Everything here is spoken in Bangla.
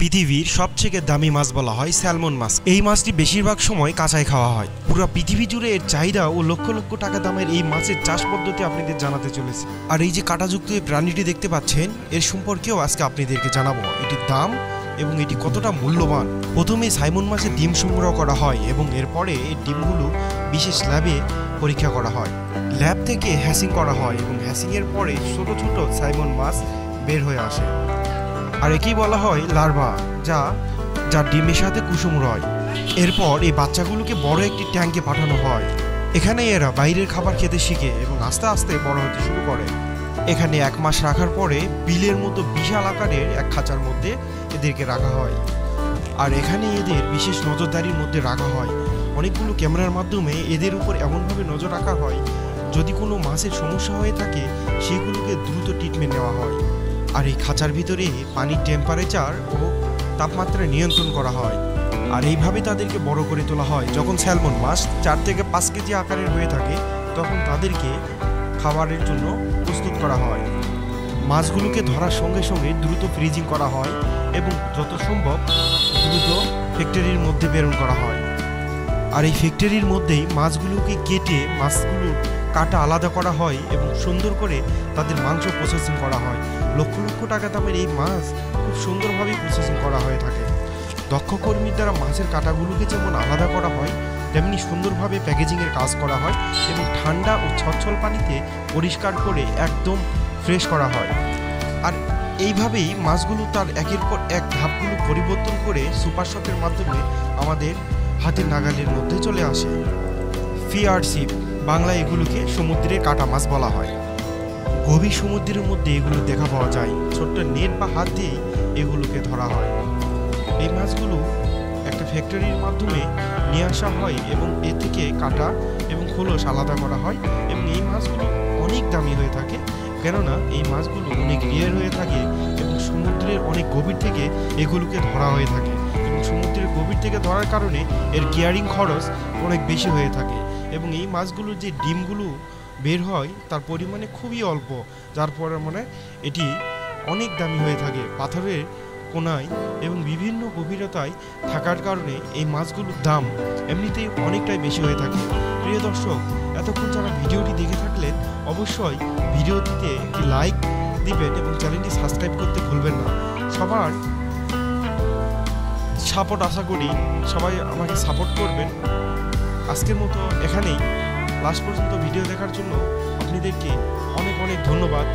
পৃথিবীর সবথেকে দামি মাছ বলা হয় স্যালমন মাছ। এই মাছটি বেশিরভাগ সময় কাঁচাই খাওয়া হয়। পুরো পৃথিবী জুড়ে এর চাহিদা ও লক্ষ লক্ষ টাকা দামের এই মাছের চাষ পদ্ধতি আপনাদের জানাতে চলেছে। আর এই যে কাঁটাযুক্ত এই প্রাণীটি দেখতে পাচ্ছেন, এর সম্পর্কেও আজকে আপনাদেরকে জানাবো, এটির দাম এবং এটি কতটা মূল্যবান। প্রথমে সাইমন মাছের ডিম সংগ্রহ করা হয় এবং এরপরে এই ডিমগুলো বিশেষ ল্যাবে পরীক্ষা করা হয়। ল্যাব থেকে হ্যাসিং করা হয় এবং হ্যাসিংয়ের পরে ছোট ছোট সাইমন মাছ বের হয়ে আসে। আর একেই বলা হয় লার্ভা, যা ডিমের সাথে কুসুম রয়। এরপর এই বাচ্চাগুলোকে বড় একটি ট্যাঙ্কে পাঠানো হয়। এখানে এরা বাইরের খাবার খেতে শিখে এবং আস্তে আস্তে বড় হতে শুরু করে। এখানে 1 মাস রাখার পরে বিলের মতো বিশাল আকারের এক খাঁচার মধ্যে এদেরকে রাখা হয়। আর এখানে এদের বিশেষ নজরদারির মধ্যে রাখা হয়। অনেকগুলো ক্যামেরার মাধ্যমে এদের উপর এমনভাবে নজর রাখা হয়, যদি কোনো মাছের সমস্যা হয়ে থাকে সেগুলোকে দ্রুত ট্রিটমেন্ট নেওয়া হয়। আর এই খাঁচার ভিতরে পানির টেম্পারেচার ও তাপমাত্রা নিয়ন্ত্রণ করা হয়। আর এইভাবে তাদেরকে বড় করে তোলা হয়। যখন স্যালমন মাছ 4 থেকে 5 কেজি আকারের হয়ে থাকে তখন তাদেরকে খাবারের জন্য প্রস্তুত করা হয়। মাছগুলোকে ধরার সঙ্গে সঙ্গে দ্রুত ফ্রিজিং করা হয় এবং যত সম্ভব দ্রুত ফ্যাক্টরির মধ্যে প্রেরণ করা হয়। আর এই ফ্যাক্টরির মধ্যেই মাছগুলোকে কেটে মাছগুলোর কাটা আলাদা করা হয় এবং সুন্দর করে তাদের মাংস প্রসেসিং করা হয়। লক্ষ লক্ষ টাকা দামের এই মাছ খুব সুন্দরভাবে প্রসেসিং করা হয়ে থাকে। দক্ষ কর্মীর দ্বারা মাছের কাটাগুলোকে যেমন আলাদা করা হয়, তেমনি সুন্দরভাবে প্যাকেজিংয়ের কাজ করা হয় এবং ঠান্ডা ও ছলছল পানিতে পরিষ্কার করে একদম ফ্রেশ করা হয়। আর এইভাবেই মাছগুলো তার একের পর এক ধাপগুলো পরিবর্তন করে সুপার শপের মাধ্যমে আমাদের হাতের নাগালের মধ্যে চলে আসে। ফিয়ারশিপ, বাংলায় এগুলোকে সমুদ্রের কাটা মাছ বলা হয়। গভীর সমুদ্রের মধ্যে এগুলো দেখা পাওয়া যায়। ছোট্ট নেট বা হাত দিয়েই এগুলোকে ধরা হয়। এই মাছগুলো একটা ফ্যাক্টরির মাধ্যমে নিয়ে আসা হয় এবং এ থেকে কাটা এবং খোলস আলাদা করা হয়। এবং এই মাছগুলো অনেক দামি হয়ে থাকে, কেননা এই মাছগুলো অনেক রেয়ার হয়ে থাকে এবং সমুদ্রের অনেক গভীর থেকে এগুলোকে ধরা হয়ে থাকে। এবং সমুদ্রের গভীর থেকে ধরার কারণে এর কেয়ারিং খরচ অনেক বেশি হয়ে থাকে। এবং এই মাছগুলোর যে ডিমগুলো বের হয় তার পরিমাণে খুবই অল্প, যার পরিমাণে এটি অনেক দামি হয়ে থাকে। পাথরের কোনায় এবং বিভিন্ন গভীরতায় থাকার কারণে এই মাছগুলোর দাম এমনিতেই অনেকটাই বেশি হয়ে থাকে। প্রিয় দর্শক, এতক্ষণ যারা ভিডিওটি দেখে থাকলেন অবশ্যই ভিডিওটিতে একটি লাইক দিবেন এবং চ্যানেলটি সাবস্ক্রাইব করতে ভুলবেন না। সবার সাপোর্ট আশা করি, সবাই আমাকে সাপোর্ট করবেন। আজকের মতো এখানেই, লাস্ট পর্যন্ত ভিডিও দেখার জন্য আপনাদেরকে অনেক অনেক ধন্যবাদ।